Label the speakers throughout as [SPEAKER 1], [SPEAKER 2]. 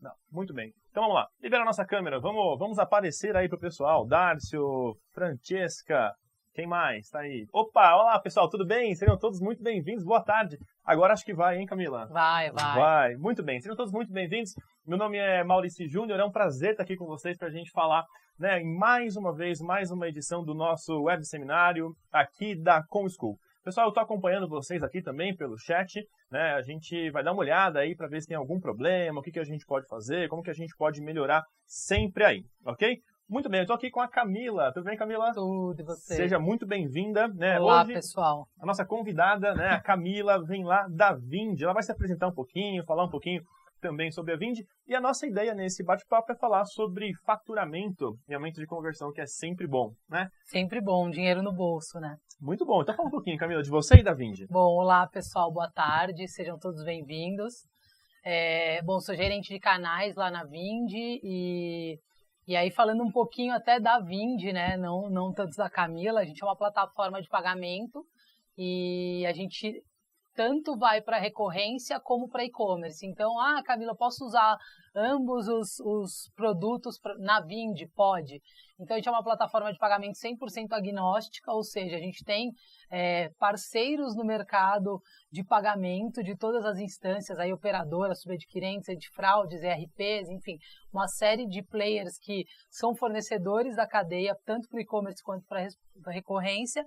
[SPEAKER 1] Não, muito bem. Então vamos lá. Libera a nossa câmera. Vamos aparecer aí pro pessoal. Dárcio, Francesca, quem mais? Tá aí. Opa, olá pessoal, tudo bem? Sejam todos muito bem-vindos. Boa tarde. Agora acho que vai, hein, Camila?
[SPEAKER 2] Vai.
[SPEAKER 1] Vai. Muito bem. Sejam todos muito bem-vindos. Meu nome é Maurício Júnior. É um prazer estar aqui com vocês pra gente falar, né, em mais uma vez, mais uma edição do nosso web seminário aqui da ComSchool. Pessoal, eu estou acompanhando vocês aqui também pelo chat, né? A gente vai dar uma olhada aí para ver se tem algum problema, o que a gente pode fazer, como que a gente pode melhorar sempre aí, ok? Muito bem, eu estou aqui com a Camila. Tudo bem, Camila?
[SPEAKER 2] Tudo, e você?
[SPEAKER 1] Seja muito bem-vinda, né?
[SPEAKER 2] Olá,
[SPEAKER 1] hoje,
[SPEAKER 2] pessoal.
[SPEAKER 1] A nossa convidada, né, a Camila, vem lá da Vind. Ela vai se apresentar um pouquinho, falar um pouquinho também sobre a Vind. E a nossa ideia nesse bate-papo é falar sobre faturamento e aumento de conversão, que é sempre bom, né?
[SPEAKER 2] Sempre bom, dinheiro no bolso, né?
[SPEAKER 1] Muito bom. Então fala um pouquinho, Camila, de você e da Vind.
[SPEAKER 2] Bom, olá, pessoal, boa tarde, sejam todos bem-vindos. Bom, sou gerente de canais lá na Vind e aí falando um pouquinho até da Vind, né? Não tanto da Camila, a gente é uma plataforma de pagamento e a gente tanto vai para recorrência como para e-commerce. Então, Camila, posso usar ambos os produtos na Vind? Pode. Então, a gente é uma plataforma de pagamento 100% agnóstica, ou seja, a gente tem parceiros no mercado de pagamento de todas as instâncias, aí operadoras, subadquirentes, antifraudes, ERPs, enfim, uma série de players que são fornecedores da cadeia, tanto para o e-commerce quanto para a recorrência.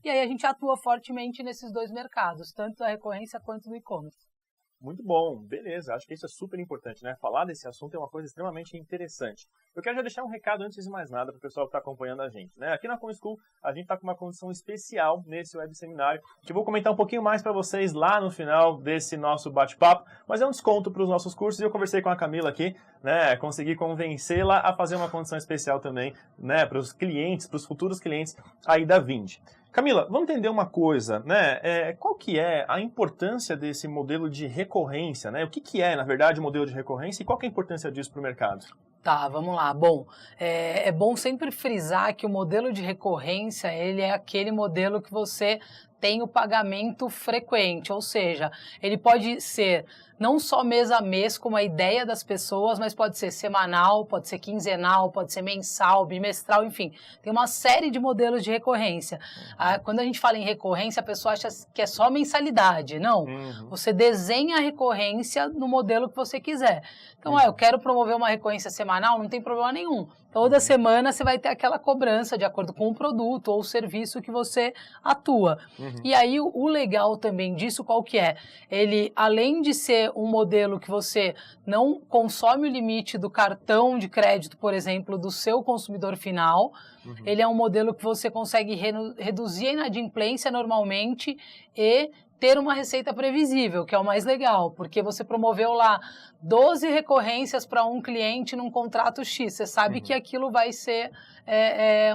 [SPEAKER 2] E aí a gente atua fortemente nesses dois mercados, tanto da recorrência quanto do e-commerce.
[SPEAKER 1] Muito bom, beleza. Acho que isso é super importante, né? Falar desse assunto é uma coisa extremamente interessante. Eu quero já deixar um recado antes de mais nada para o pessoal que está acompanhando a gente, né? Aqui na ComSchool, a gente está com uma condição especial nesse web seminário, que eu vou comentar um pouquinho mais para vocês lá no final desse nosso bate-papo, mas é um desconto para os nossos cursos e eu conversei com a Camila aqui, né? Consegui convencê-la a fazer uma condição especial também, né? Para os clientes, para os futuros clientes aí da Vind. Camila, vamos entender uma coisa, né? Qual que é a importância desse modelo de recorrência, né? O que é, na verdade, o modelo de recorrência e qual que é a importância disso para o mercado?
[SPEAKER 2] Tá, vamos lá. Bom, é bom sempre frisar que o modelo de recorrência, ele é aquele modelo que você tem o pagamento frequente, ou seja, ele pode ser não só mês a mês, como a ideia das pessoas, mas pode ser semanal, pode ser quinzenal, pode ser mensal, bimestral, enfim. Tem uma série de modelos de recorrência. Quando a gente fala em recorrência, a pessoa acha que é só mensalidade. Não, você desenha a recorrência no modelo que você quiser. Então, eu quero promover uma recorrência semanal, não tem problema nenhum. Toda semana você vai ter aquela cobrança de acordo com o produto ou o serviço que você atua. E aí, o legal também disso, qual que é? Ele, além de ser um modelo que você não consome o limite do cartão de crédito, por exemplo, do seu consumidor final, ele é um modelo que você consegue reduzir a inadimplência normalmente e ter uma receita previsível, que é o mais legal, porque você promoveu lá 12 recorrências para um cliente num contrato X, você sabe que aquilo vai ser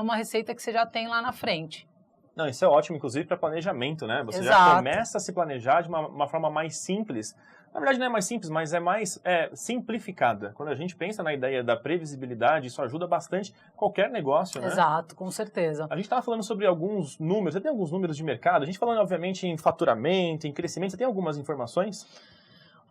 [SPEAKER 2] uma receita que você já tem lá na frente.
[SPEAKER 1] Não, isso é ótimo, inclusive, para planejamento, né? Você
[SPEAKER 2] Exato.
[SPEAKER 1] já começa a se planejar de uma forma mais simples. Na verdade, não é mais simples, mas é mais simplificada. Quando a gente pensa na ideia da previsibilidade, isso ajuda bastante qualquer negócio, né?
[SPEAKER 2] Exato, com certeza.
[SPEAKER 1] A gente estava falando sobre alguns números. Você tem alguns números de mercado? A gente falando, obviamente, em faturamento, em crescimento. Você tem algumas informações?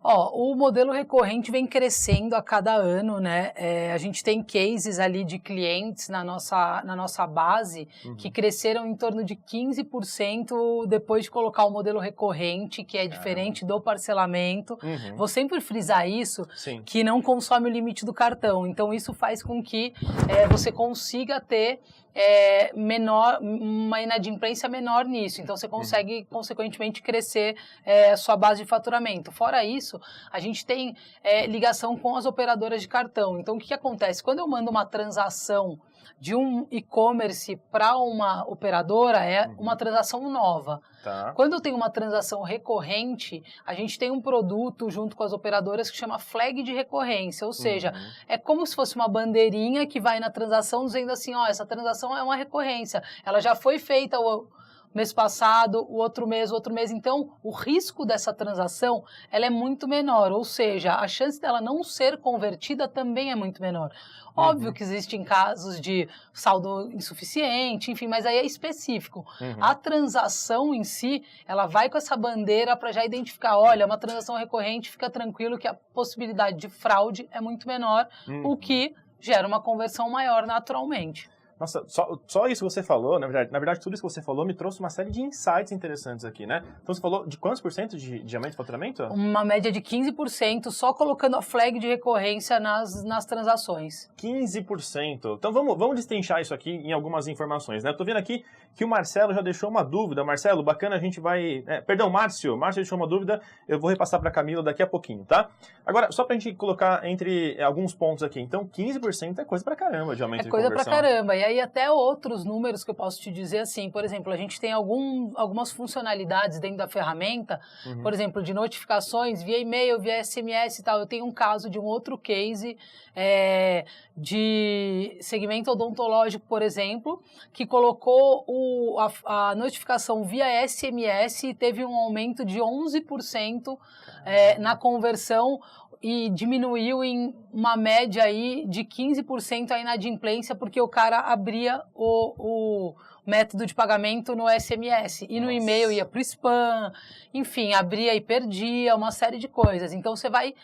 [SPEAKER 2] O modelo recorrente vem crescendo a cada ano, né? A gente tem cases ali de clientes na nossa base que cresceram em torno de 15% depois de colocar o modelo recorrente, que é diferente do parcelamento. Vou sempre frisar isso, que não consome o limite do cartão. Então, isso faz com que você consiga ter uma inadimplência menor nisso. Então, você consegue, consequentemente, crescer a sua base de faturamento. Fora isso, a gente tem ligação com as operadoras de cartão. Então, o que acontece? Quando eu mando uma transação de um e-commerce para uma operadora, uma transação nova.
[SPEAKER 1] Tá.
[SPEAKER 2] Quando eu tenho uma transação recorrente, a gente tem um produto junto com as operadoras que chama flag de recorrência, ou seja, é como se fosse uma bandeirinha que vai na transação dizendo assim, essa transação é uma recorrência, ela já foi feita mês passado, o outro mês. Então, o risco dessa transação, ela é muito menor, ou seja, a chance dela não ser convertida também é muito menor. Óbvio que existem casos de saldo insuficiente, enfim, mas aí é específico. A transação em si, ela vai com essa bandeira para já identificar, olha, uma transação recorrente, fica tranquilo que a possibilidade de fraude é muito menor, o que gera uma conversão maior naturalmente.
[SPEAKER 1] Nossa, só isso que você falou, na verdade, tudo isso que você falou me trouxe uma série de insights interessantes aqui, né? Então, você falou de quantos por cento de aumento de faturamento?
[SPEAKER 2] Uma média de 15%, só colocando a flag de recorrência nas transações.
[SPEAKER 1] 15%. Então, vamos destrinchar isso aqui em algumas informações, né? Eu tô vendo aqui que o Marcelo já deixou uma dúvida. Marcelo, bacana, a gente vai... Márcio deixou uma dúvida, eu vou repassar para a Camila daqui a pouquinho, tá? Agora, só pra gente colocar entre alguns pontos aqui. Então, 15% é coisa pra caramba de aumento de conversão.
[SPEAKER 2] É coisa pra caramba. E aí até outros números que eu posso te dizer assim, por exemplo, a gente tem algumas funcionalidades dentro da ferramenta, por exemplo, de notificações via e-mail, via SMS e tal. Eu tenho um caso de um outro case de segmento odontológico, por exemplo, que colocou a notificação via SMS e teve um aumento de 11% na conversão, e diminuiu em uma média aí de 15% a inadimplência, porque o cara abria o método de pagamento no SMS. E no e-mail ia para o spam, enfim, abria e perdia, uma série de coisas. Então, você vai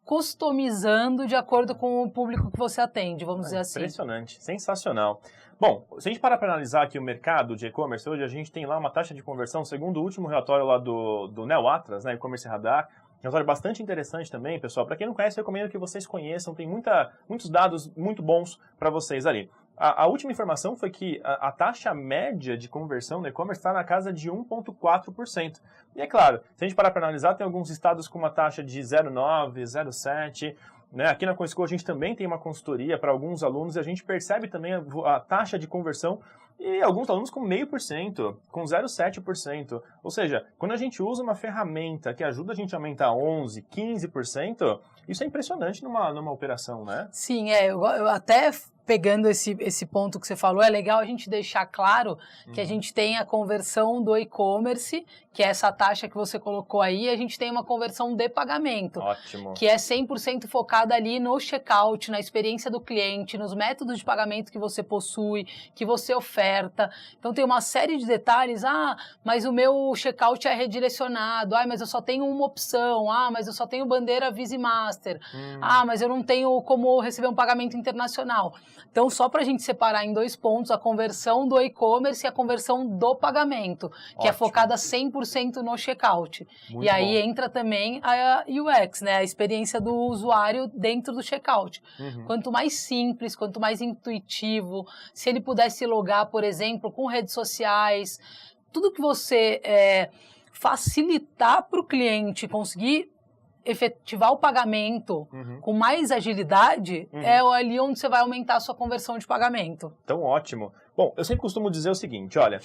[SPEAKER 2] customizando de acordo com o público que você atende, vamos dizer assim.
[SPEAKER 1] Impressionante, sensacional. Bom, se a gente parar para analisar aqui o mercado de e-commerce, hoje a gente tem lá uma taxa de conversão, segundo o último relatório lá do Neo Atlas, né, e-commerce Radar, um relatório bastante interessante também, pessoal. Para quem não conhece, eu recomendo que vocês conheçam, tem muitos dados muito bons para vocês ali. A última informação foi que a taxa média de conversão no e-commerce está na casa de 1,4%. E é claro, se a gente parar para analisar, tem alguns estados com uma taxa de 0,9%, 0,7%. Né? Aqui na CoinSchool a gente também tem uma consultoria para alguns alunos e a gente percebe também a taxa de conversão e alguns alunos com 0,5%, com 0,7%. Ou seja, quando a gente usa uma ferramenta que ajuda a gente a aumentar 11%, 15%, isso é impressionante numa operação, né?
[SPEAKER 2] Sim, eu até... Pegando esse ponto que você falou, é legal a gente deixar claro que a gente tem a conversão do e-commerce, que é essa taxa que você colocou aí, a gente tem uma conversão de pagamento.
[SPEAKER 1] Ótimo.
[SPEAKER 2] Que é 100% focada ali no checkout, na experiência do cliente, nos métodos de pagamento que você possui, que você oferta. Então tem uma série de detalhes, mas o meu checkout é redirecionado, mas eu só tenho uma opção, mas eu só tenho bandeira Visa e Master, mas eu não tenho como receber um pagamento internacional. Então, só para a gente separar em 2 pontos, a conversão do e-commerce e a conversão do pagamento, que é focada 100% no checkout.
[SPEAKER 1] Muito
[SPEAKER 2] e aí
[SPEAKER 1] bom.
[SPEAKER 2] entra também a UX, né, a experiência do usuário dentro do checkout. Quanto mais simples, quanto mais intuitivo, se ele pudesse logar, por exemplo, com redes sociais, tudo que você facilitar para o cliente conseguir efetivar o pagamento com mais agilidade, é ali onde você vai aumentar a sua conversão de pagamento.
[SPEAKER 1] Então, ótimo. Bom, eu sempre costumo dizer o seguinte, olha,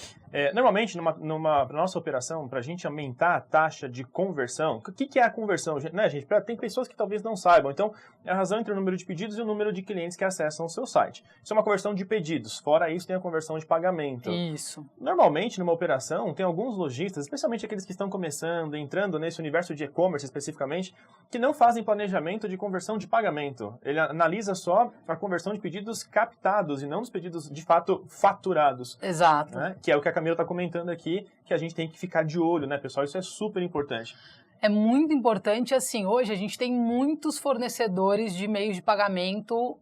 [SPEAKER 1] normalmente numa nossa operação, para a gente aumentar a taxa de conversão, o que é a conversão? Né, gente? Tem pessoas que talvez não saibam, então é a razão entre o número de pedidos e o número de clientes que acessam o seu site. Isso é uma conversão de pedidos, fora isso tem a conversão de pagamento.
[SPEAKER 2] Isso.
[SPEAKER 1] Normalmente, numa operação, tem alguns lojistas, especialmente aqueles que estão começando, entrando nesse universo de e-commerce especificamente, que não fazem planejamento de conversão de pagamento. Ele analisa só a conversão de pedidos captados e não dos pedidos, de fato, faturados.
[SPEAKER 2] Exato.
[SPEAKER 1] Né? Que é o que a Camila está comentando aqui, que a gente tem que ficar de olho, né, pessoal? Isso é super importante.
[SPEAKER 2] É muito importante, assim, hoje a gente tem muitos fornecedores de meios de pagamento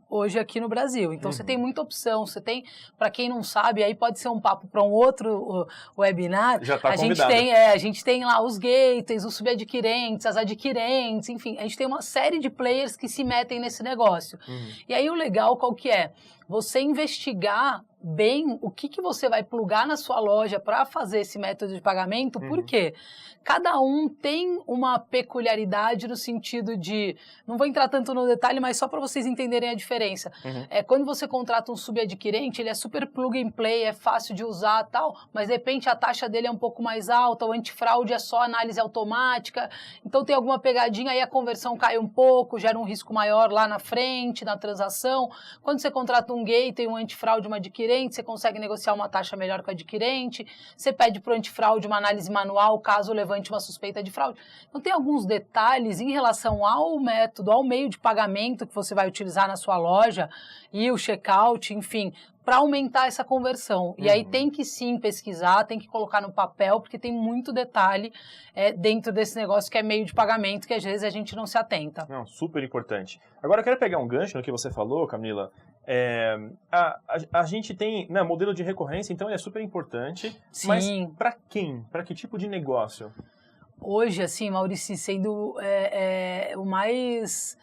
[SPEAKER 2] hoje aqui no Brasil. Então, você tem muita opção. Você tem, para quem não sabe, aí pode ser um papo para um outro webinar.
[SPEAKER 1] Já está
[SPEAKER 2] convidado. A gente tem lá os gateways, os subadquirentes, as adquirentes, enfim, a gente tem uma série de players que se metem nesse negócio. E aí, o legal qual que é? Você investigar bem o que você vai plugar na sua loja para fazer esse método de pagamento, porque cada um tem uma peculiaridade no sentido de, não vou entrar tanto no detalhe, mas só para vocês entenderem a diferença. Quando você contrata um subadquirente, ele é super plug and play, é fácil de usar e tal, mas de repente a taxa dele é um pouco mais alta, o antifraude é só análise automática, então tem alguma pegadinha, aí a conversão cai um pouco, gera um risco maior lá na frente, na transação. Quando você contrata um gateway, um antifraude, uma adquirente, você consegue negociar uma taxa melhor com o adquirente, você pede para o antifraude uma análise manual caso levante uma suspeita de fraude. Então tem alguns detalhes em relação ao método, ao meio de pagamento que você vai utilizar na sua loja e o checkout, enfim, para aumentar essa conversão. E aí tem que sim pesquisar, tem que colocar no papel, porque tem muito detalhe dentro desse negócio que é meio de pagamento, que às vezes a gente não se atenta.
[SPEAKER 1] Não, super importante. Agora eu quero pegar um gancho no que você falou, Camila. A gente tem, né, modelo de recorrência, então ele é super importante.
[SPEAKER 2] Sim.
[SPEAKER 1] Mas para quem? Para que tipo de negócio?
[SPEAKER 2] Hoje, assim, Maurício, sendo o mais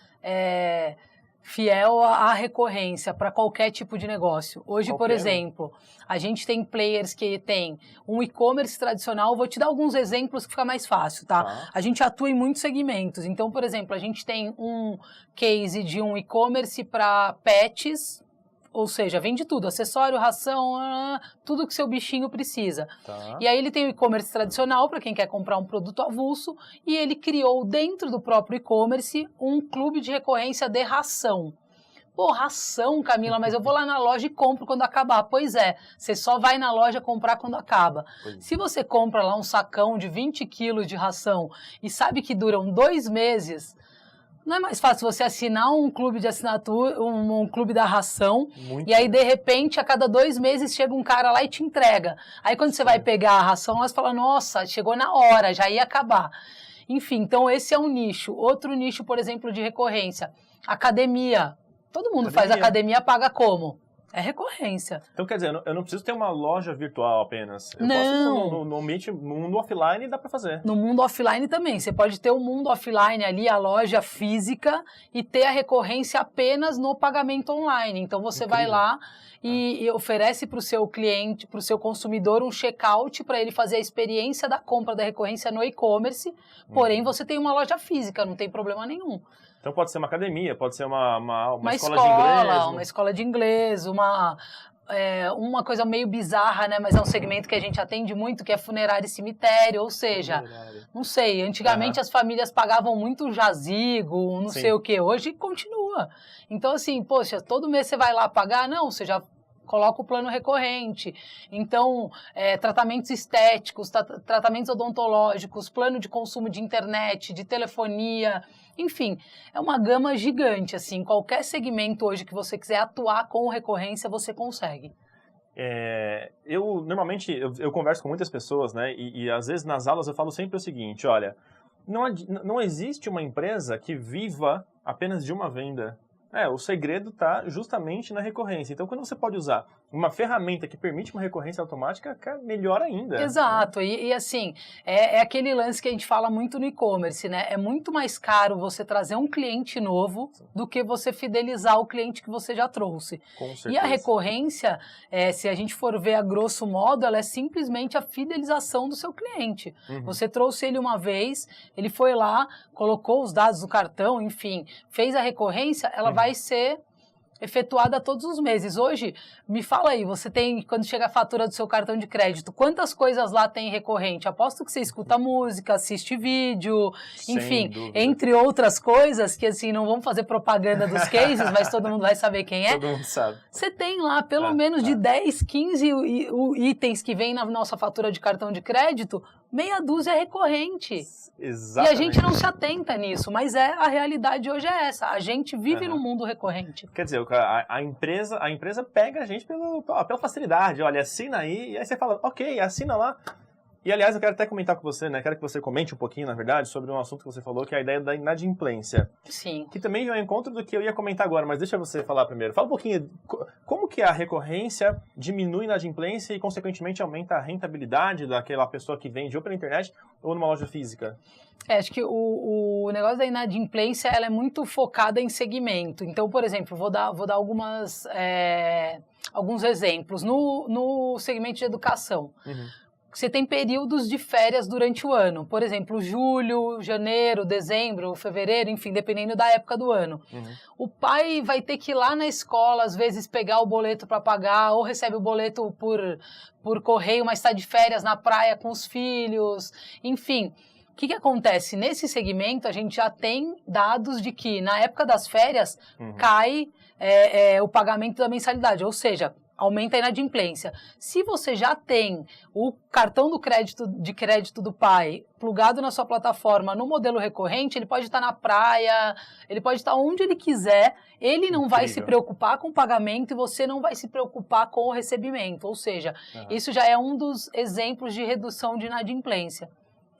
[SPEAKER 2] fiel à recorrência para qualquer tipo de negócio. Hoje, por exemplo, a gente tem players que tem um e-commerce tradicional. Vou te dar alguns exemplos que fica mais fácil, tá? A gente atua em muitos segmentos. Então, por exemplo, a gente tem um case de um e-commerce para pets, ou seja, vende tudo, acessório, ração, tudo que seu bichinho precisa. E aí ele tem o e-commerce tradicional, para quem quer comprar um produto avulso, e ele criou dentro do próprio e-commerce um clube de recorrência de ração. Pô, ração, Camila, mas eu vou lá na loja e compro quando acabar. Pois é, você só vai na loja comprar quando acaba. Se você compra lá um sacão de 20 quilos de ração e sabe que duram 2 meses... Não é mais fácil você assinar um clube de assinatura, um clube da ração, e aí, de repente, a cada 2 meses chega um cara lá e te entrega. Aí, quando você vai pegar a ração, você fala, nossa, chegou na hora, já ia acabar. Enfim, então esse é um nicho. Outro nicho, por exemplo, de recorrência. Academia. Todo mundo faz academia, paga como? É recorrência.
[SPEAKER 1] Então, quer dizer, eu não preciso ter uma loja virtual apenas. Eu posso, no ambiente, no mundo offline, dá para fazer.
[SPEAKER 2] No mundo offline também. Você pode ter o mundo offline ali, a loja física, e ter a recorrência apenas no pagamento online. Então, você vai lá e oferece para o seu cliente, para o seu consumidor, um checkout para ele fazer a experiência da compra da recorrência no e-commerce. Porém, você tem uma loja física, não tem problema nenhum.
[SPEAKER 1] Então pode ser uma academia, pode ser uma escola de inglês.
[SPEAKER 2] Uma escola de inglês, uma coisa meio bizarra, né? Mas é um segmento que a gente atende muito, que é funerário e cemitério. Ou seja, não sei, antigamente as famílias pagavam muito jazigo, não sei o quê. Hoje continua. Então, assim, poxa, todo mês você vai lá pagar? Não, você já coloca o plano recorrente. Então, tratamentos estéticos, tratamentos odontológicos, plano de consumo de internet, de telefonia, enfim, é uma gama gigante, assim, qualquer segmento hoje que você quiser atuar com recorrência, você consegue.
[SPEAKER 1] Normalmente, eu converso com muitas pessoas, né, e às vezes nas aulas eu falo sempre o seguinte, olha, não existe uma empresa que viva apenas de uma venda. O segredo está justamente na recorrência. Então, quando você pode usar uma ferramenta que permite uma recorrência automática, melhor ainda.
[SPEAKER 2] Exato. Né? E assim, é aquele lance que a gente fala muito no e-commerce, né? É muito mais caro você trazer um cliente novo do que você fidelizar o cliente que você já trouxe.
[SPEAKER 1] Com certeza.
[SPEAKER 2] E a recorrência, se a gente for ver a grosso modo, ela é simplesmente a fidelização do seu cliente. Você trouxe ele uma vez, ele foi lá, colocou os dados do cartão, enfim, fez a recorrência, ela vai ser efetuada todos os meses. Hoje, me fala aí, você tem, quando chega a fatura do seu cartão de crédito, quantas coisas lá tem recorrente? Aposto que você escuta música, assiste vídeo, enfim, entre outras coisas que, assim, não vamos fazer propaganda dos cases, mas todo mundo vai saber quem é.
[SPEAKER 1] Todo mundo sabe.
[SPEAKER 2] Você tem lá pelo menos de 10, 15 itens que vem na nossa fatura de cartão de crédito, meia dúzia é recorrente.
[SPEAKER 1] Exatamente.
[SPEAKER 2] E a gente não se atenta nisso, mas a realidade hoje é essa. A gente vive no mundo recorrente.
[SPEAKER 1] Quer dizer, a empresa pega a gente pela facilidade. Olha, assina aí, e aí você fala, ok, assina lá. E, aliás, eu quero até comentar com você, né? Quero que você comente um pouquinho, na verdade, sobre um assunto que você falou, que é a ideia da inadimplência.
[SPEAKER 2] Sim.
[SPEAKER 1] Que também é um encontro do que eu ia comentar agora, mas deixa você falar primeiro. Fala um pouquinho, como que a recorrência diminui a inadimplência e, consequentemente, aumenta a rentabilidade daquela pessoa que vende ou pela internet ou numa loja física?
[SPEAKER 2] Acho que o negócio da inadimplência, ela é muito focada em segmento. Então, por exemplo, vou dar alguns exemplos. No segmento de educação, você tem períodos de férias durante o ano. Por exemplo, julho, janeiro, dezembro, fevereiro, enfim, dependendo da época do ano. O pai vai ter que ir lá na escola, às vezes, pegar o boleto para pagar, ou recebe o boleto por correio, mas está de férias na praia com os filhos, enfim. O que acontece? Nesse segmento, a gente já tem dados de que, na época das férias, cai o pagamento da mensalidade, ou seja, aumenta a inadimplência. Se você já tem o cartão de crédito do pai plugado na sua plataforma no modelo recorrente, ele pode estar na praia, ele pode estar onde ele quiser, ele não vai se preocupar com o pagamento e você não vai se preocupar com o recebimento. Ou seja, isso já é um dos exemplos de redução de inadimplência.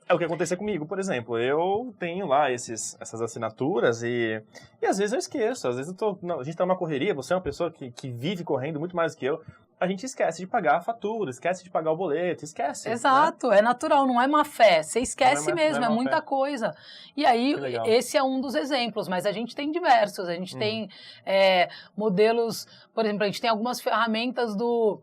[SPEAKER 1] É o que aconteceu comigo, por exemplo. Eu tenho lá essas assinaturas e às vezes eu esqueço. Às vezes a gente tá numa correria, você é uma pessoa que vive correndo muito mais do que eu. A gente esquece de pagar a fatura, esquece de pagar o boleto, esquece.
[SPEAKER 2] Exato,
[SPEAKER 1] né?
[SPEAKER 2] É natural, não é má fé. Você esquece mesmo, é muita coisa. E aí, esse é um dos exemplos, mas a gente tem diversos. A gente tem modelos, por exemplo, a gente tem algumas ferramentas do...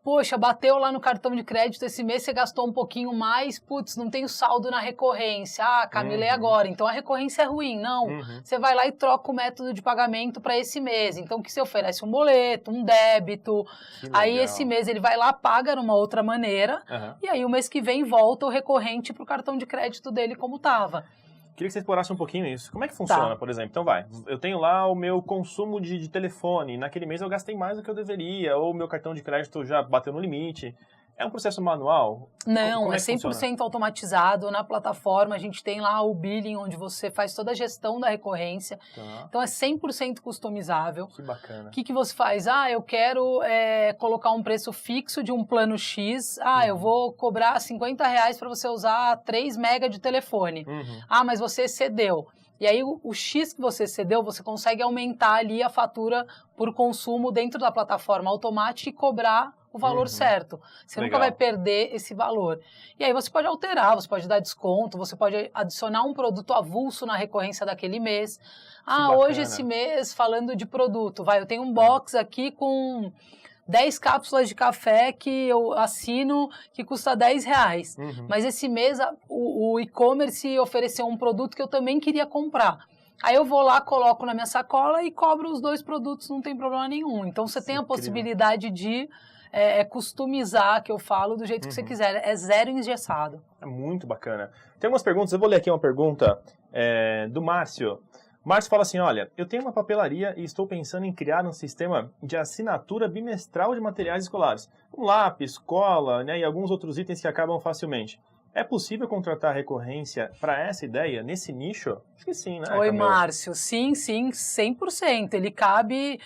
[SPEAKER 2] poxa, bateu lá no cartão de crédito esse mês, você gastou um pouquinho mais, putz, não tem o saldo na recorrência. Camila, agora? Então a recorrência é ruim. Não, você vai lá e troca o método de pagamento para esse mês. Então o que você oferece? Um boleto, um débito. Aí esse mês ele vai lá, paga numa outra maneira, e aí o mês que vem volta o recorrente para o cartão de crédito dele como estava.
[SPEAKER 1] Queria que você explorasse um pouquinho isso. Como é que funciona, por exemplo? Então eu tenho lá o meu consumo de telefone, naquele mês eu gastei mais do que eu deveria, ou o meu cartão de crédito já bateu no limite. É um processo manual?
[SPEAKER 2] Não,
[SPEAKER 1] Como
[SPEAKER 2] é 100% automatizado. Na plataforma a gente tem lá o billing, onde você faz toda a gestão da recorrência. Então é 100% customizável.
[SPEAKER 1] Que bacana.
[SPEAKER 2] O que você faz? Eu quero colocar um preço fixo de um plano X. Eu vou cobrar R$50 para você usar 3 mega de telefone. Mas você excedeu. E aí o X que você cedeu, você consegue aumentar ali a fatura por consumo dentro da plataforma automática e cobrar o valor certo. Você nunca vai perder esse valor. E aí você pode alterar, você pode dar desconto, você pode adicionar um produto avulso na recorrência daquele mês. Hoje esse mês, falando de produto, eu tenho um box aqui com 10 cápsulas de café que eu assino que custa R$10. Mas esse mês o e-commerce ofereceu um produto que eu também queria comprar. Aí eu vou lá, coloco na minha sacola e cobro os 2 produtos, não tem problema nenhum. Então você tem a possibilidade de customizar, que eu falo, do jeito que você quiser. É zero engessado.
[SPEAKER 1] É muito bacana. Tem algumas perguntas, eu vou ler aqui uma pergunta do Márcio. Márcio fala assim, olha, eu tenho uma papelaria e estou pensando em criar um sistema de assinatura bimestral de materiais escolares. Um lápis, cola, né, e alguns outros itens que acabam facilmente. É possível contratar recorrência para essa ideia, nesse nicho? Acho que sim, né,
[SPEAKER 2] Oi,
[SPEAKER 1] Camila?
[SPEAKER 2] Márcio. Sim, 100%. Ele cabe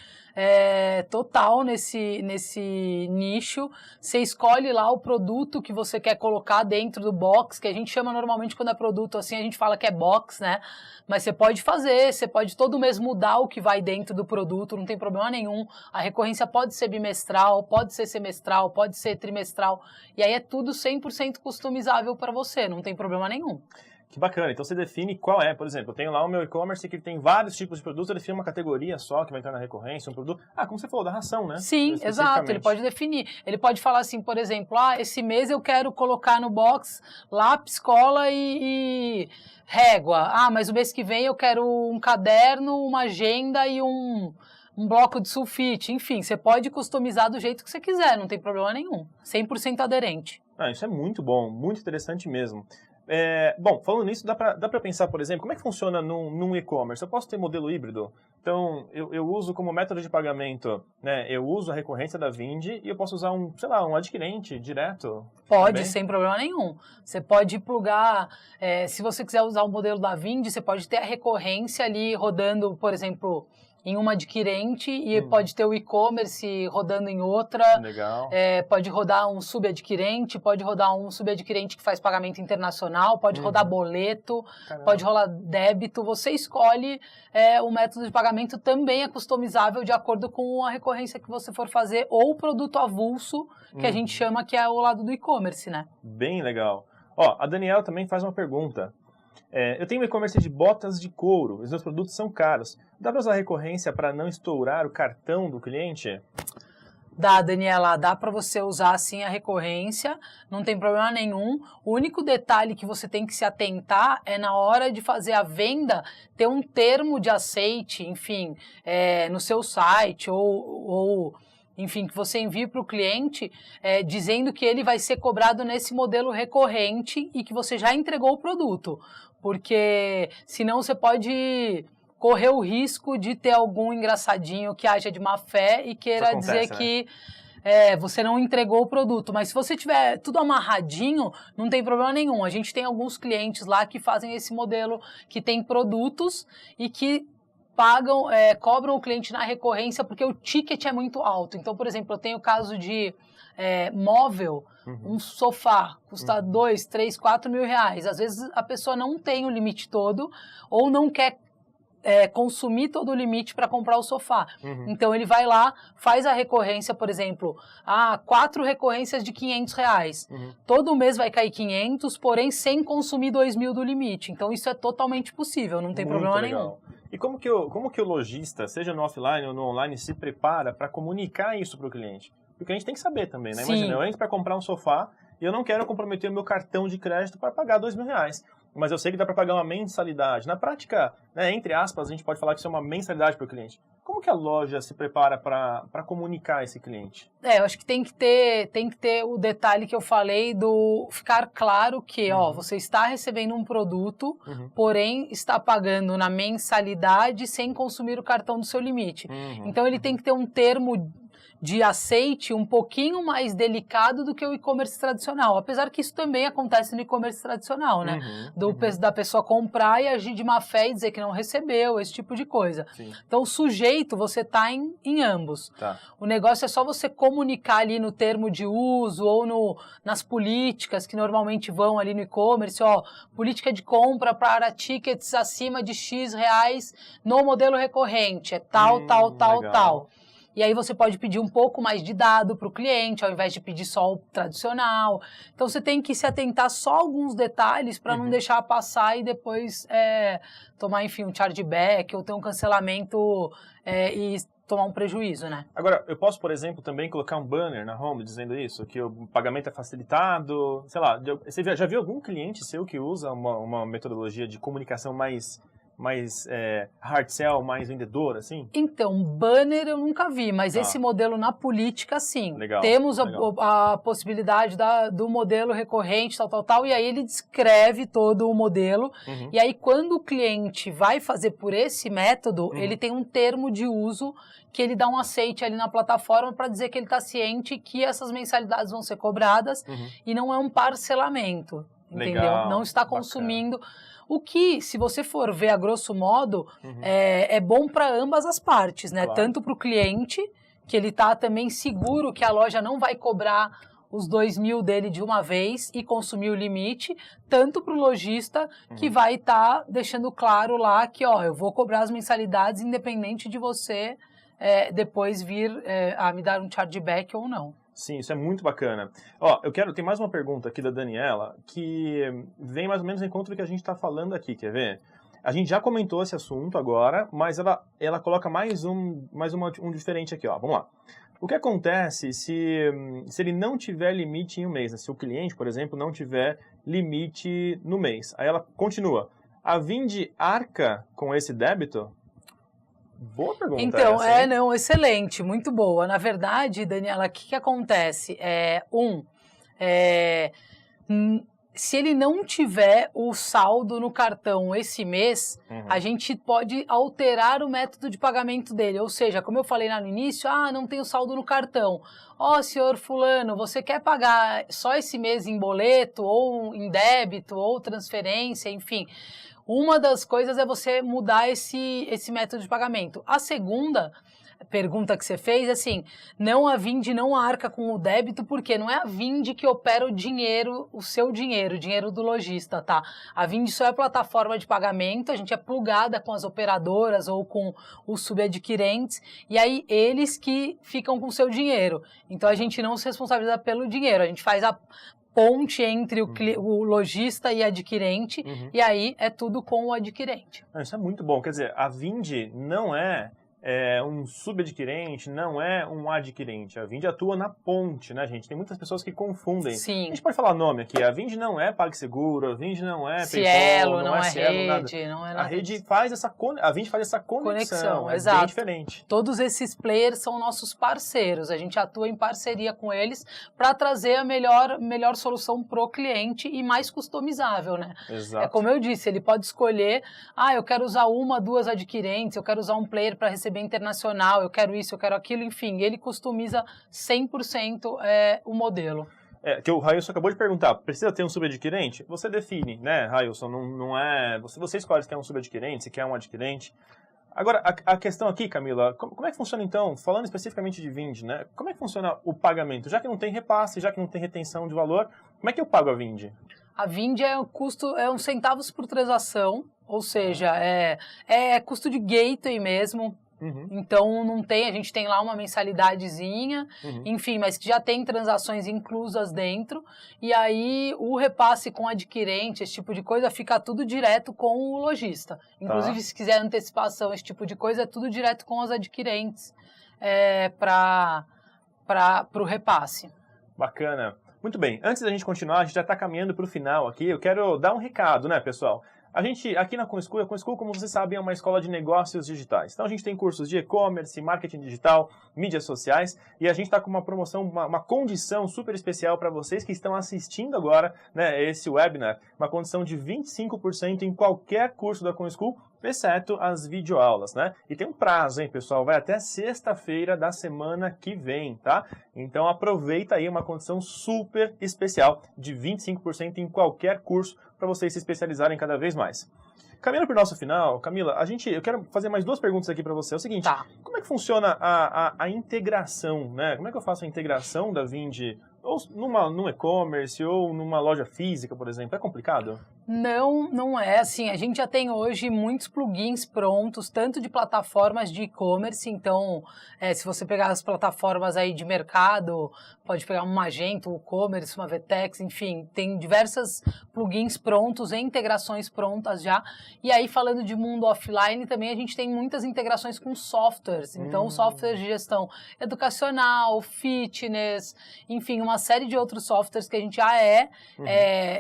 [SPEAKER 2] total nesse nicho. Você escolhe lá o produto que você quer colocar dentro do box, que a gente chama normalmente quando é produto assim, a gente fala que é box, né? Mas você pode fazer, você pode todo mês mudar o que vai dentro do produto, não tem problema nenhum. A recorrência pode ser bimestral, pode ser semestral, pode ser trimestral. E aí é tudo 100% customizável para você, não tem problema nenhum.
[SPEAKER 1] Que bacana. Então você define qual é, por exemplo, eu tenho lá o meu e-commerce que tem vários tipos de produtos, eu defino uma categoria só que vai entrar na recorrência, um produto. Como você falou, da ração, né?
[SPEAKER 2] Sim, exato. Ele pode definir. Ele pode falar assim, por exemplo, esse mês eu quero colocar no box lápis, cola e régua. Mas o mês que vem eu quero um caderno, uma agenda e um bloco de sulfite. Enfim, você pode customizar do jeito que você quiser, não tem problema nenhum. 100% aderente.
[SPEAKER 1] Isso é muito bom, muito interessante mesmo. Bom, falando nisso, dá pra pensar, por exemplo, como é que funciona num e-commerce? Eu posso ter modelo híbrido? Então, eu uso como método de pagamento, né? Eu uso a recorrência da Vindi e eu posso usar um adquirente direto?
[SPEAKER 2] Pode,
[SPEAKER 1] também?
[SPEAKER 2] sem problema nenhum. Você pode plugar, se você quiser usar o modelo da Vindi, você pode ter a recorrência ali rodando, por exemplo, em uma adquirente e pode ter o e-commerce rodando em outra.
[SPEAKER 1] Legal.
[SPEAKER 2] Pode rodar um subadquirente, pode rodar um subadquirente que faz pagamento internacional, pode rodar boleto, pode rodar débito. Você escolhe o método de pagamento, também é customizável de acordo com a recorrência que você for fazer ou o produto avulso, que a gente chama que é o lado do e-commerce, né?
[SPEAKER 1] Bem legal. A Daniela também faz uma pergunta. Eu tenho um e-commerce de botas de couro, os meus produtos são caros. Dá para usar a recorrência para não estourar o cartão do cliente?
[SPEAKER 2] Dá, Daniela, dá para você usar sim a recorrência, não tem problema nenhum. O único detalhe que você tem que se atentar é na hora de fazer a venda, ter um termo de aceite, enfim, no seu site ou enfim, que você envie para o cliente dizendo que ele vai ser cobrado nesse modelo recorrente e que você já entregou o produto. Porque senão você pode correr o risco de ter algum engraçadinho que haja de má fé e queira dizer que você não entregou o produto. Mas se você tiver tudo amarradinho, não tem problema nenhum. A gente tem alguns clientes lá que fazem esse modelo, que tem produtos e que cobram o cliente na recorrência porque o ticket é muito alto. Então, por exemplo, eu tenho o caso de móvel, um sofá, custa 2, 3, 4 mil reais. Às vezes a pessoa não tem o limite todo ou não quer consumir todo o limite para comprar o sofá. Então ele vai lá, faz a recorrência, por exemplo, 4 recorrências de 500 reais. Todo mês vai cair 500, porém sem consumir 2 mil do limite. Então isso é totalmente possível, não tem problema nenhum.
[SPEAKER 1] E como que o lojista, seja no offline ou no online, se prepara para comunicar isso para o cliente? Porque o cliente tem que saber também, né? Imagina, eu entro para comprar um sofá e eu não quero comprometer o meu cartão de crédito para pagar 2 mil reais. Mas eu sei que dá para pagar uma mensalidade. Na prática, né, entre aspas, a gente pode falar que isso é uma mensalidade para o cliente. Como que a loja se prepara para comunicar esse cliente?
[SPEAKER 2] Eu acho que tem que ter o detalhe que eu falei do ficar claro que você está recebendo um produto, porém está pagando na mensalidade sem consumir o cartão do seu limite. Então ele tem que ter um termo de aceite um pouquinho mais delicado do que o e-commerce tradicional, apesar que isso também acontece no e-commerce tradicional, né? Da pessoa comprar e agir de má fé e dizer que não recebeu, esse tipo de coisa.
[SPEAKER 1] Sim.
[SPEAKER 2] Então, o sujeito, você está em ambos.
[SPEAKER 1] Tá.
[SPEAKER 2] O negócio é só você comunicar ali no termo de uso ou nas políticas que normalmente vão ali no e-commerce, política de compra para tickets acima de X reais no modelo recorrente, é tal. E aí você pode pedir um pouco mais de dado para o cliente, ao invés de pedir só o tradicional. Então você tem que se atentar só a alguns detalhes para não deixar passar e depois tomar, enfim, um chargeback ou ter um cancelamento e tomar um prejuízo, né?
[SPEAKER 1] Agora, eu posso, por exemplo, também colocar um banner na home dizendo isso, que o pagamento é facilitado, sei lá, você já viu algum cliente seu que usa uma metodologia de comunicação mais hard sell, mais vendedor, assim?
[SPEAKER 2] Então, banner eu nunca vi, mas esse modelo na política, sim.
[SPEAKER 1] Legal,
[SPEAKER 2] temos a possibilidade do modelo recorrente, tal, e aí ele descreve todo o modelo, e aí quando o cliente vai fazer por esse método, ele tem um termo de uso que ele dá um aceite ali na plataforma para dizer que ele está ciente que essas mensalidades vão ser cobradas e não é um parcelamento, entendeu?
[SPEAKER 1] Legal,
[SPEAKER 2] não está consumindo... O que, se você for ver a grosso modo, é bom para ambas as partes, né?
[SPEAKER 1] Claro.
[SPEAKER 2] Tanto para o cliente, que ele está também seguro que a loja não vai cobrar os 2 mil dele de uma vez e consumir o limite, tanto para o lojista, que vai estar deixando claro lá que, eu vou cobrar as mensalidades independente de você depois vir a me dar um chargeback ou não.
[SPEAKER 1] Sim, isso é muito bacana. Tem mais uma pergunta aqui da Daniela, que vem mais ou menos em conta do que a gente está falando aqui, quer ver? A gente já comentou esse assunto agora, mas ela coloca mais um diferente aqui, Vamos lá. O que acontece se ele não tiver limite em um mês? Né? Se o cliente, por exemplo, não tiver limite no mês. Aí ela continua. A Vindi arca com esse débito? Boa pergunta.
[SPEAKER 2] Então, excelente, muito boa. Na verdade, Daniela, o que acontece? Se ele não tiver o saldo no cartão esse mês, a gente pode alterar o método de pagamento dele. Ou seja, como eu falei lá no início, não tem o saldo no cartão. Senhor fulano, você quer pagar só esse mês em boleto, ou em débito, ou transferência, enfim... Uma das coisas é você mudar esse método de pagamento. A segunda pergunta que você fez, assim, a Vindi não arca com o débito, porque não é a Vindi que opera o dinheiro, o seu dinheiro, o dinheiro do lojista, tá? A Vindi só é a plataforma de pagamento, a gente é plugada com as operadoras ou com os subadquirentes, e aí eles que ficam com o seu dinheiro. Então a gente não se responsabiliza pelo dinheiro, a gente faz a ponte entre o lojista e adquirente, e aí é tudo com o adquirente.
[SPEAKER 1] Isso é muito bom. Quer dizer, a Vindi não é um subadquirente, não é um adquirente. A Vind atua na ponte, né, gente? Tem muitas pessoas que confundem.
[SPEAKER 2] Sim.
[SPEAKER 1] A gente pode falar nome aqui. A Vind não é PagSeguro, a Vind não é
[SPEAKER 2] Cielo,
[SPEAKER 1] PayPal,
[SPEAKER 2] não é
[SPEAKER 1] Cielo,
[SPEAKER 2] rede,
[SPEAKER 1] nada.
[SPEAKER 2] não é
[SPEAKER 1] A
[SPEAKER 2] nada.
[SPEAKER 1] rede faz a Vind faz essa conexão, é
[SPEAKER 2] exato.
[SPEAKER 1] bem diferente.
[SPEAKER 2] Todos esses players são nossos parceiros. A gente atua em parceria com eles para trazer a melhor solução pro cliente e mais customizável, né?
[SPEAKER 1] Exato.
[SPEAKER 2] É como eu disse, ele pode escolher, eu quero usar uma, duas adquirentes, eu quero usar um player para receber internacional, eu quero isso, eu quero aquilo, enfim, ele customiza 100% o modelo.
[SPEAKER 1] Que o Railson acabou de perguntar, precisa ter um subadquirente? Você define, né, Railson? Não é... Você escolhe se quer um subadquirente, se quer um adquirente. Agora, a questão aqui, Camila, como é que funciona então, falando especificamente de Vind, né? Como é que funciona o pagamento? Já que não tem repasse, já que não tem retenção de valor, como é que eu pago a Vind?
[SPEAKER 2] A Vind é uns centavos por transação, ou seja, custo de gateway mesmo.
[SPEAKER 1] Uhum.
[SPEAKER 2] Então a gente tem lá uma mensalidadezinha, enfim, mas que já tem transações inclusas dentro, e aí o repasse com adquirente, esse tipo de coisa, fica tudo direto com o lojista. Inclusive, se quiser antecipação, esse tipo de coisa, é tudo direto com os adquirentes para o repasse.
[SPEAKER 1] Bacana. Muito bem, antes da gente continuar, a gente já está caminhando para o final aqui, eu quero dar um recado, né, pessoal? A gente, aqui na ComSchool, a ComSchool, como vocês sabem, é uma escola de negócios digitais. Então, a gente tem cursos de e-commerce, marketing digital, mídias sociais, e a gente está com uma promoção, uma condição super especial para vocês que estão assistindo agora, né, esse webinar, uma condição de 25% em qualquer curso da ComSchool, exceto as videoaulas, né? E tem um prazo, hein, pessoal? Vai até sexta-feira da semana que vem, tá? Então, aproveita aí uma condição super especial de 25% em qualquer curso para vocês se especializarem cada vez mais. Caminhando para o nosso final, Camila, eu quero fazer mais duas perguntas aqui para você. É o seguinte, como é que funciona a integração, né? Como é que eu faço a integração da Vind ou num e-commerce ou numa loja física, por exemplo? É complicado?
[SPEAKER 2] Não é assim. A gente já tem hoje muitos plugins prontos, tanto de plataformas de e-commerce. Então, se você pegar as plataformas aí de mercado, pode pegar um Magento, um e-commerce, uma Vetex, enfim, tem diversas plugins prontos e integrações prontas já. E aí, falando de mundo offline, também a gente tem muitas integrações com softwares. Então, softwares de gestão educacional, fitness, enfim, uma série de outros softwares que a gente já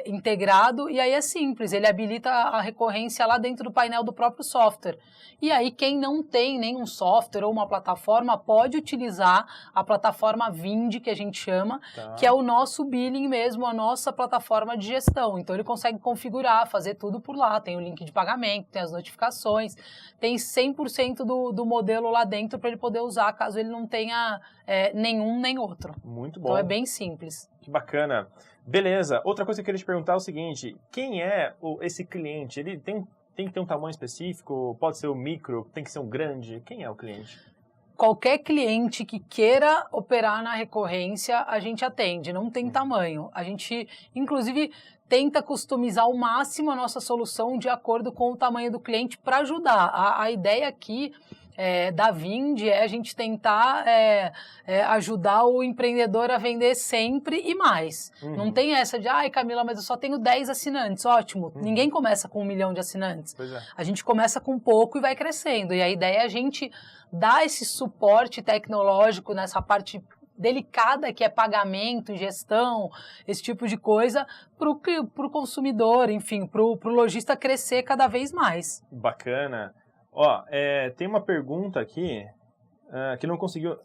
[SPEAKER 2] integrado. E aí é simples, ele habilita a recorrência lá dentro do painel do próprio software. E aí quem não tem nenhum software ou uma plataforma pode utilizar a plataforma Vind, que a gente chama, que é o nosso billing mesmo, a nossa plataforma de gestão. Então ele consegue configurar, fazer tudo por lá, tem o link de pagamento, tem as notificações, tem 100% do modelo lá dentro para ele poder usar, caso ele não tenha nenhum nem outro.
[SPEAKER 1] Muito bom.
[SPEAKER 2] Então é bem simples.
[SPEAKER 1] Que bacana. Beleza. Outra coisa que eu queria te perguntar é o seguinte, quem é esse cliente? Ele tem que ter um tamanho específico? Pode ser um micro? Tem que ser um grande? Quem é o cliente?
[SPEAKER 2] Qualquer cliente que queira operar na recorrência, a gente atende, não tem tamanho. A gente, inclusive, tenta customizar ao máximo a nossa solução de acordo com o tamanho do cliente para ajudar. A ideia aqui da Vind é a gente tentar ajudar o empreendedor a vender sempre e mais. Não tem essa de, Camila, mas eu só tenho 10 assinantes, ótimo. Ninguém começa com 1 milhão de assinantes.
[SPEAKER 1] Pois é.
[SPEAKER 2] A gente começa com pouco e vai crescendo. E a ideia é a gente dar esse suporte tecnológico nessa parte delicada que é pagamento, gestão, esse tipo de coisa, para o consumidor, enfim, para o lojista crescer cada vez mais.
[SPEAKER 1] Bacana. Ó, tem uma pergunta aqui que não conseguiu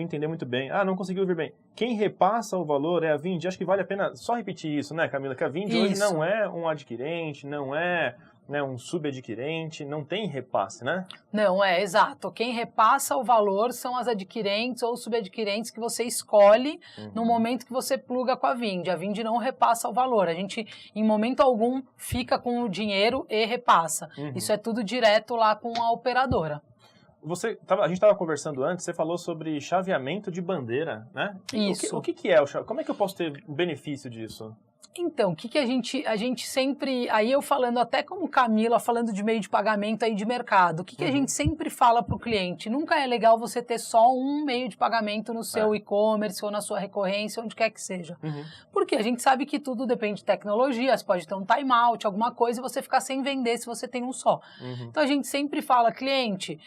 [SPEAKER 1] entender muito bem. Não conseguiu ouvir bem. Quem repassa o valor é a Vind? Acho que vale a pena só repetir isso, né, Camila? Que a Vind hoje não é um adquirente, não é um subadquirente, não tem repasse, né?
[SPEAKER 2] Não, exato. Quem repassa o valor são as adquirentes ou subadquirentes que você escolhe no momento que você pluga com a Vind. A Vind não repassa o valor. A gente, em momento algum, fica com o dinheiro e repassa. Isso é tudo direto lá com a operadora.
[SPEAKER 1] A gente estava conversando antes, você falou sobre chaveamento de bandeira, né?
[SPEAKER 2] Isso.
[SPEAKER 1] O que é como é que eu posso ter o benefício disso?
[SPEAKER 2] Então, o que a gente sempre, aí eu falando até como Camila, falando de meio de pagamento aí de mercado, o que a gente sempre fala para o cliente? Nunca é legal você ter só um meio de pagamento no seu e-commerce ou na sua recorrência, onde quer que seja. Porque a gente sabe que tudo depende de tecnologia, você pode ter um timeout, alguma coisa, e você ficar sem vender se você tem um só. Então a gente sempre fala, cliente,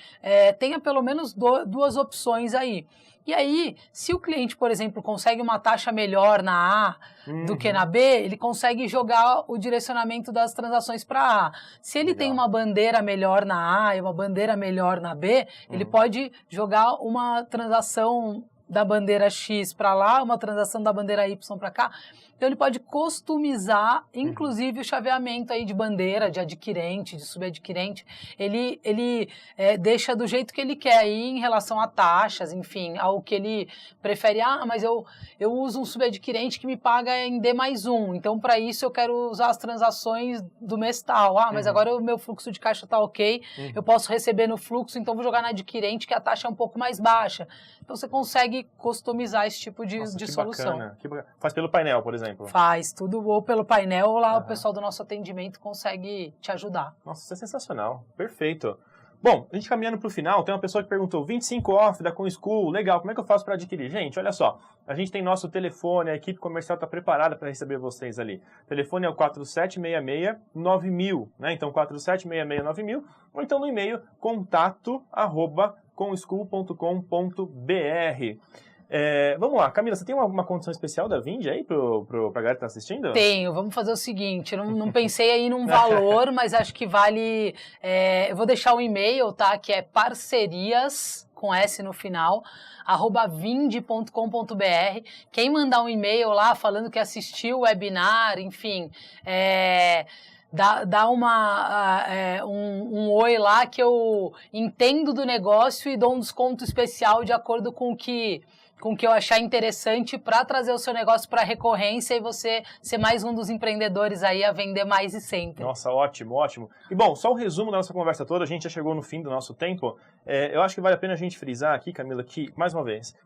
[SPEAKER 2] tenha pelo menos duas opções aí. E aí, se o cliente, por exemplo, consegue uma taxa melhor na A do que na B, ele consegue jogar o direcionamento das transações para A. Se ele tem uma bandeira melhor na A e uma bandeira melhor na B, ele pode jogar uma transação da bandeira X para lá, uma transação da bandeira Y para cá. Então, ele pode customizar, inclusive, o chaveamento aí de bandeira, de adquirente, de subadquirente. Ele deixa do jeito que ele quer aí em relação a taxas, enfim, ao que ele prefere. Ah, mas eu uso um subadquirente que me paga em D+1. Então, para isso, eu quero usar as transações do mês tal. Ah, mas agora o meu fluxo de caixa está ok, eu posso receber no fluxo, então vou jogar na adquirente, que a taxa é um pouco mais baixa. Então, você consegue customizar esse tipo de solução.
[SPEAKER 1] Bacana, que bacana. Faz pelo painel, por exemplo.
[SPEAKER 2] Faz, tudo ou pelo painel ou lá o pessoal do nosso atendimento consegue te ajudar.
[SPEAKER 1] Nossa, isso é sensacional. Perfeito. Bom, a gente caminhando para o final, tem uma pessoa que perguntou, 25 off da ComSchool, legal, como é que eu faço para adquirir? Gente, olha só, a gente tem nosso telefone, a equipe comercial está preparada para receber vocês ali. O telefone é o 4766-9000, né? Então, 4766-9000, ou então no e-mail, contato@comschool.com.br. Vamos lá, Camila, você tem uma condição especial da Vindi aí pra galera que tá assistindo?
[SPEAKER 2] Tenho, vamos fazer o seguinte, não pensei aí num valor, mas acho que vale, eu vou deixar o e-mail, tá, que é parcerias, com S no final, @vindi.com.br. Quem mandar um e-mail lá falando que assistiu o webinar, enfim, dá um oi lá que eu entendo do negócio e dou um desconto especial de acordo com o que eu achar interessante para trazer o seu negócio para recorrência e você ser mais um dos empreendedores aí a vender mais e sempre.
[SPEAKER 1] Nossa, ótimo, ótimo. E bom, só o resumo da nossa conversa toda, a gente já chegou no fim do nosso tempo. Eu acho que vale a pena a gente frisar aqui, Camila, que, mais uma vez,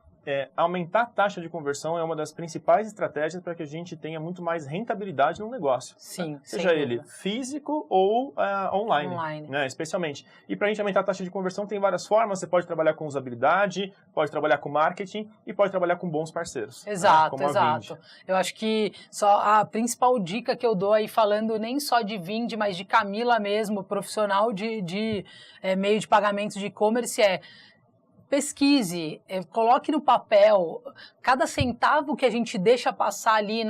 [SPEAKER 1] aumentar a taxa de conversão é uma das principais estratégias para que a gente tenha muito mais rentabilidade no negócio.
[SPEAKER 2] Sim,
[SPEAKER 1] seja ele físico ou online. Né, especialmente. E para a gente aumentar a taxa de conversão tem várias formas, você pode trabalhar com usabilidade, pode trabalhar com marketing e pode trabalhar com bons parceiros.
[SPEAKER 2] Exato,
[SPEAKER 1] né,
[SPEAKER 2] exato. Eu acho que só a principal dica que eu dou aí, falando nem só de Vindi, mas de Camila mesmo, profissional de meio de pagamento de e-commerce, pesquise, coloque no papel, cada centavo que a gente deixa passar ali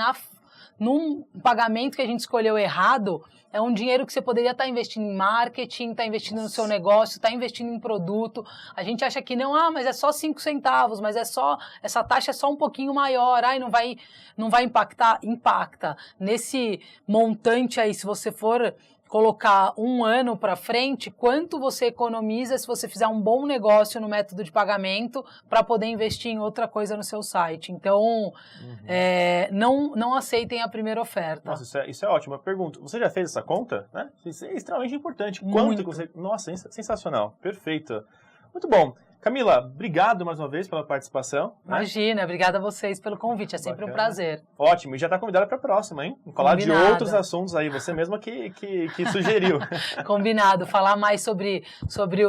[SPEAKER 2] num pagamento que a gente escolheu errado, é um dinheiro que você poderia estar investindo em marketing, estar investindo no seu negócio, estar investindo em produto. A gente acha que não, mas é só 5 centavos, mas essa taxa é só um pouquinho maior, não vai impactar? Impacta. Nesse montante aí, se você for colocar um ano para frente, quanto você economiza se você fizer um bom negócio no método de pagamento para poder investir em outra coisa no seu site. Então, não aceitem a primeira oferta.
[SPEAKER 1] Nossa, isso é ótimo. Eu pergunto, você já fez essa conta? Né? Isso é extremamente importante.
[SPEAKER 2] Muito.
[SPEAKER 1] Quanto que você... Nossa, sensacional. Perfeito. Muito bom. Camila, obrigado mais uma vez pela participação.
[SPEAKER 2] Imagina, obrigada a vocês pelo convite, é sempre um prazer.
[SPEAKER 1] Ótimo, e já está convidada para a próxima, hein? Falar de outros assuntos aí, você mesma que sugeriu.
[SPEAKER 2] Combinado, falar mais sobre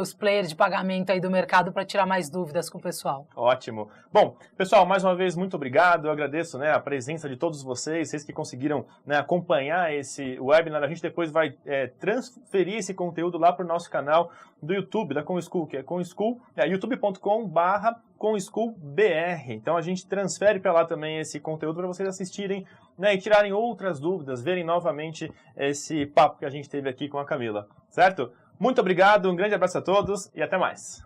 [SPEAKER 2] os players de pagamento aí do mercado para tirar mais dúvidas com o pessoal.
[SPEAKER 1] Ótimo. Bom, pessoal, mais uma vez, muito obrigado, eu agradeço a presença de todos vocês que conseguiram acompanhar esse webinar. A gente depois vai transferir esse conteúdo lá para o nosso canal do YouTube, da ComSchool, que é ComSchool, youtube.com/ComSchoolBR. Então a gente transfere para lá também esse conteúdo para vocês assistirem e tirarem outras dúvidas, verem novamente esse papo que a gente teve aqui com a Camila, certo? Muito obrigado, um grande abraço a todos e até mais.